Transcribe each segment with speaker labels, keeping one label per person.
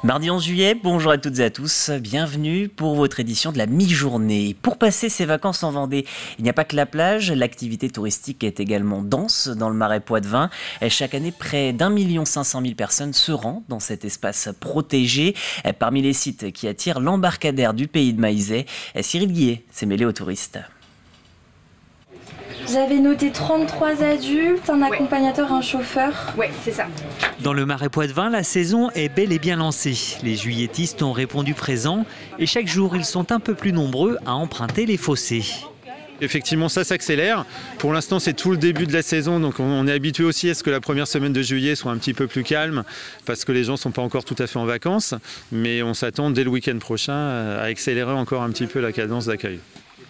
Speaker 1: Mardi 11 juillet, bonjour à toutes et à tous, bienvenue pour votre édition de la mi-journée. Pour passer ses vacances en Vendée, il n'y a pas que la plage, l'activité touristique est également dense dans le Marais Poitevin. Chaque année, près d'1,5 million personnes se rendent dans cet espace protégé. Parmi les sites qui attirent l'embarcadère du pays de Maizet, Cyril Guillet s'est mêlé aux touristes.
Speaker 2: J'avais noté 33 adultes, un accompagnateur, un chauffeur.
Speaker 3: Ouais, c'est ça.
Speaker 4: Dans le Marais Poitevin, la saison est bel et bien lancée. Les juilletistes ont répondu présent et chaque jour, ils sont un peu plus nombreux à emprunter les fossés.
Speaker 5: Effectivement, ça s'accélère. Pour l'instant, c'est tout le début de la saison, donc on est habitué aussi à ce que la première semaine de juillet soit un petit peu plus calme, parce que les gens ne sont pas encore tout à fait en vacances. Mais on s'attend dès le week-end prochain à accélérer encore un petit peu la cadence d'accueil.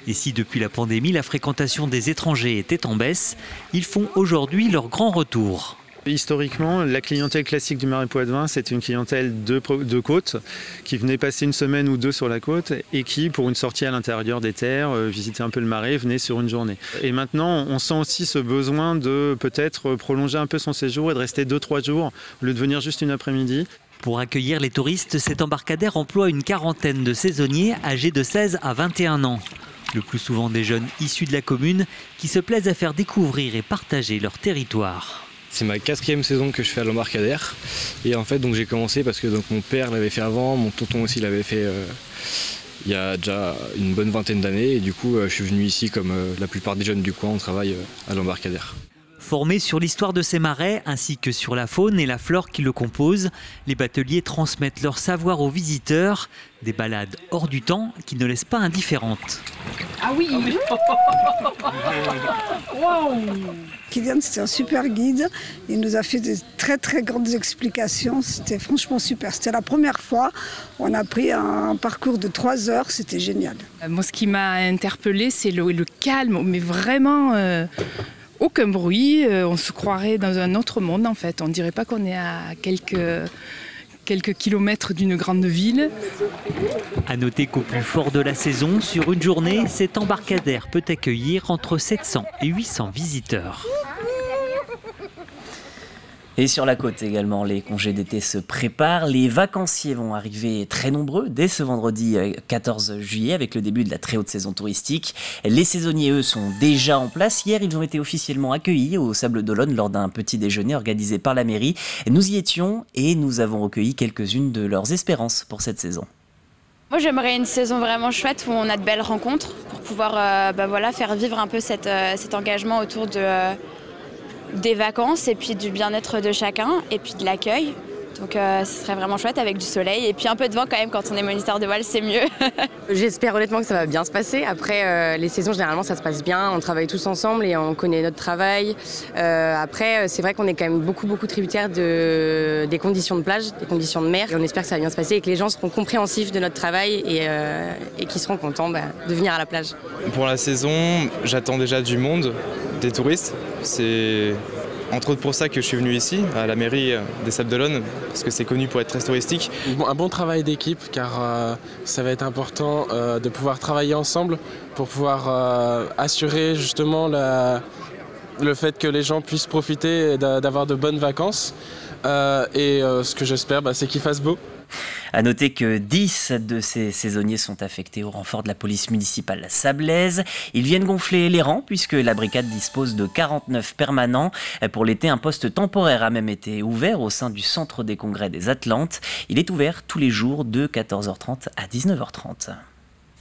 Speaker 4: Et si depuis la pandémie, la fréquentation des étrangers était en baisse, ils font aujourd'hui leur grand retour.
Speaker 5: Historiquement, la clientèle classique du Marais Poitevin, c'est une clientèle de côte qui venait passer une semaine ou deux sur la côte et qui, pour une sortie à l'intérieur des terres, visiter un peu le marais, venait sur une journée. Et maintenant, on sent aussi ce besoin de peut-être prolonger un peu son séjour et de rester 2-3 jours au lieu de venir juste une après-midi.
Speaker 4: Pour accueillir les touristes, cet embarcadère emploie une quarantaine de saisonniers âgés de 16 à 21 ans. Le plus souvent des jeunes issus de la commune qui se plaisent à faire découvrir et partager leur territoire.
Speaker 6: C'est ma 4e saison que je fais à l'embarcadère. Et en fait, donc j'ai commencé parce que donc, mon père l'avait fait avant, mon tonton aussi l'avait fait il y a déjà une bonne vingtaine d'années. Et du coup, je suis venu ici comme la plupart des jeunes du coin, on travaille à l'embarcadère.
Speaker 4: Formés sur l'histoire de ces marais ainsi que sur la faune et la flore qui le composent, les bateliers transmettent leur savoir aux visiteurs. Des balades hors du temps qui ne laissent pas indifférentes.
Speaker 3: Ah oui, wow.
Speaker 7: Kylian, c'était un super guide. Il nous a fait des très grandes explications. C'était franchement super. C'était la première fois. On a pris un parcours de 3 heures. C'était génial.
Speaker 3: Moi, ce qui m'a interpellée, c'est le calme, mais vraiment aucun bruit. On se croirait dans un autre monde, en fait. On ne dirait pas qu'on est à quelques kilomètres d'une grande ville.
Speaker 4: À noter qu'au plus fort de la saison, sur une journée, cet embarcadère peut accueillir entre 700 et 800 visiteurs.
Speaker 1: Et sur la côte également, les congés d'été se préparent. Les vacanciers vont arriver très nombreux dès ce vendredi 14 juillet avec le début de la très haute saison touristique. Les saisonniers, eux, sont déjà en place. Hier, ils ont été officiellement accueillis au Sables d'Olonne lors d'un petit déjeuner organisé par la mairie. Nous y étions et nous avons recueilli quelques-unes de leurs espérances pour cette saison.
Speaker 2: Moi, j'aimerais une saison vraiment chouette où on a de belles rencontres pour pouvoir faire vivre un peu cet engagement autour des vacances et puis du bien-être de chacun et puis de l'accueil. Donc ce serait vraiment chouette avec du soleil et puis un peu de vent quand même quand on est moniteur de voile, c'est mieux.
Speaker 8: J'espère honnêtement que ça va bien se passer. Après les saisons généralement ça se passe bien, on travaille tous ensemble et on connaît notre travail. Après c'est vrai qu'on est quand même beaucoup tributaires des conditions de plage, des conditions de mer et on espère que ça va bien se passer et que les gens seront compréhensifs de notre travail et qu'ils seront contents de venir à la plage.
Speaker 6: Pour la saison, j'attends déjà du monde, des touristes. C'est entre autres pour ça que je suis venu ici, à la mairie des Sables d'Olonne, parce que c'est connu pour être très touristique.
Speaker 9: Un bon travail d'équipe, car ça va être important de pouvoir travailler ensemble pour pouvoir assurer justement le fait que les gens puissent profiter d'avoir de bonnes vacances. Ce que j'espère, c'est qu'il fasse beau.
Speaker 1: À noter que 10 de ces saisonniers sont affectés au renfort de la police municipale sablaise. Ils viennent gonfler les rangs puisque la brigade dispose de 49 permanents. Pour l'été, un poste temporaire a même été ouvert au sein du centre des congrès des Atlantes. Il est ouvert tous les jours de 14h30 à 19h30.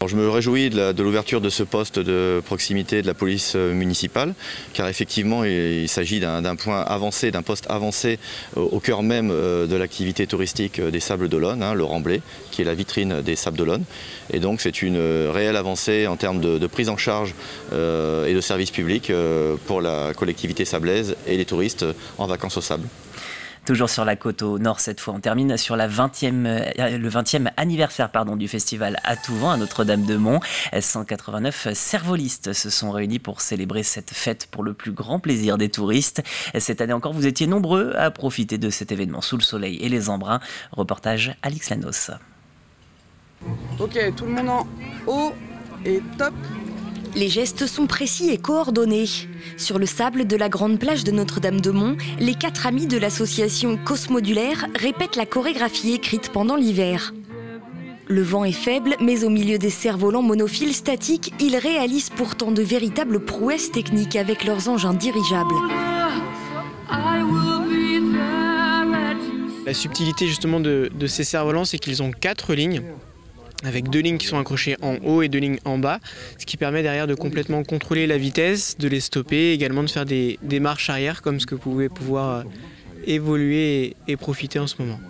Speaker 10: Je me réjouis de l'ouverture de ce poste de proximité de la police municipale, car effectivement il s'agit d'un point avancé, d'un poste avancé au cœur même de l'activité touristique des Sables d'Olonne, le Remblai, qui est la vitrine des Sables d'Olonne. Et donc c'est une réelle avancée en termes de prise en charge et de services publics pour la collectivité sablaise et les touristes en vacances au sable.
Speaker 1: Toujours sur la côte au nord cette fois, on termine sur le 20e anniversaire du festival À tout vent à Notre-Dame-de-Mont. 189 cervolistes se sont réunis pour célébrer cette fête pour le plus grand plaisir des touristes. Cette année encore, vous étiez nombreux à profiter de cet événement sous le soleil et les embruns. Reportage Alix Lanos.
Speaker 11: Ok, tout le monde en haut et top. Les gestes sont précis et coordonnés. Sur le sable de la grande plage de Notre-Dame-de-Mont, les 4 amis de l'association Cosmodulaire répètent la chorégraphie écrite pendant l'hiver. Le vent est faible, mais au milieu des cerfs-volants monophiles statiques, ils réalisent pourtant de véritables prouesses techniques avec leurs engins dirigeables.
Speaker 12: La subtilité justement de ces cerfs-volants, c'est qu'ils ont 4 lignes, avec 2 lignes qui sont accrochées en haut et 2 lignes en bas, ce qui permet derrière de complètement contrôler la vitesse, de les stopper, également de faire des marches arrière, comme ce que vous pouvez pouvoir évoluer et profiter en ce moment.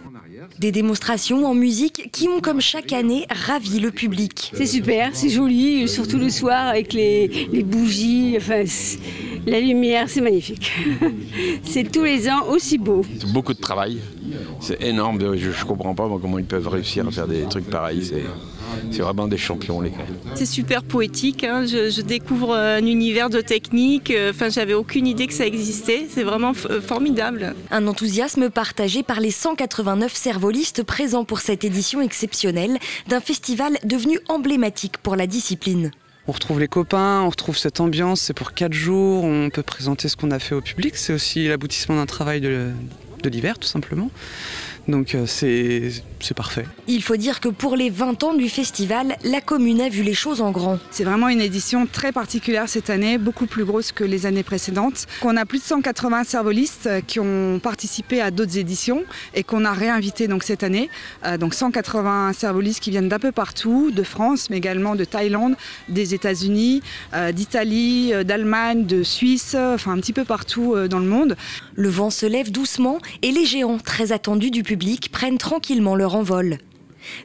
Speaker 11: Des démonstrations en musique qui ont, comme chaque année, ravi le public.
Speaker 13: C'est super, c'est joli, surtout le soir avec les bougies, enfin, la lumière, c'est magnifique. C'est tous les ans aussi beau.
Speaker 14: C'est beaucoup de travail, c'est énorme, je ne comprends pas moi, comment ils peuvent réussir à faire des trucs pareils. C'est vraiment des champions, les gars.
Speaker 15: C'est super poétique, hein. Je découvre un univers de technique. Enfin, j'avais aucune idée que ça existait. C'est vraiment formidable.
Speaker 11: Un enthousiasme partagé par les 189 cervolistes présents pour cette édition exceptionnelle d'un festival devenu emblématique pour la discipline.
Speaker 16: On retrouve les copains, on retrouve cette ambiance, c'est pour 4 jours, on peut présenter ce qu'on a fait au public. C'est aussi l'aboutissement d'un travail de l'hiver, tout simplement. Donc c'est parfait.
Speaker 11: Il faut dire que pour les 20 ans du festival, la commune a vu les choses en grand.
Speaker 17: C'est vraiment une édition très particulière cette année, beaucoup plus grosse que les années précédentes. On a plus de 180 cervolistes qui ont participé à d'autres éditions et qu'on a réinvité donc cette année. Donc 180 cervolistes qui viennent d'un peu partout, de France, mais également de Thaïlande, des États-Unis, d'Italie, d'Allemagne, de Suisse, enfin un petit peu partout dans le monde.
Speaker 11: Le vent se lève doucement et les géants très attendus du public prennent tranquillement leur envol.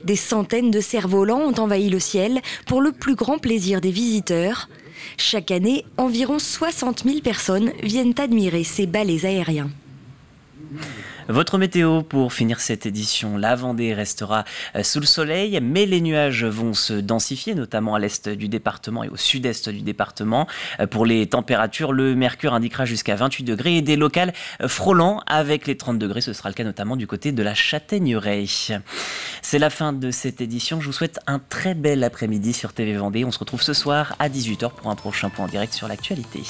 Speaker 11: Des centaines de cerfs-volants ont envahi le ciel pour le plus grand plaisir des visiteurs. Chaque année, environ 60 000 personnes viennent admirer ces ballets aériens.
Speaker 1: Votre météo pour finir cette édition, la Vendée restera sous le soleil, mais les nuages vont se densifier, notamment à l'est du département et au sud-est du département. Pour les températures, le mercure indiquera jusqu'à 28 degrés et des locales frôlant avec les 30 degrés. Ce sera le cas notamment du côté de la Châtaigneraie. C'est la fin de cette édition. Je vous souhaite un très bel après-midi sur TV Vendée. On se retrouve ce soir à 18h pour un prochain point en direct sur l'actualité.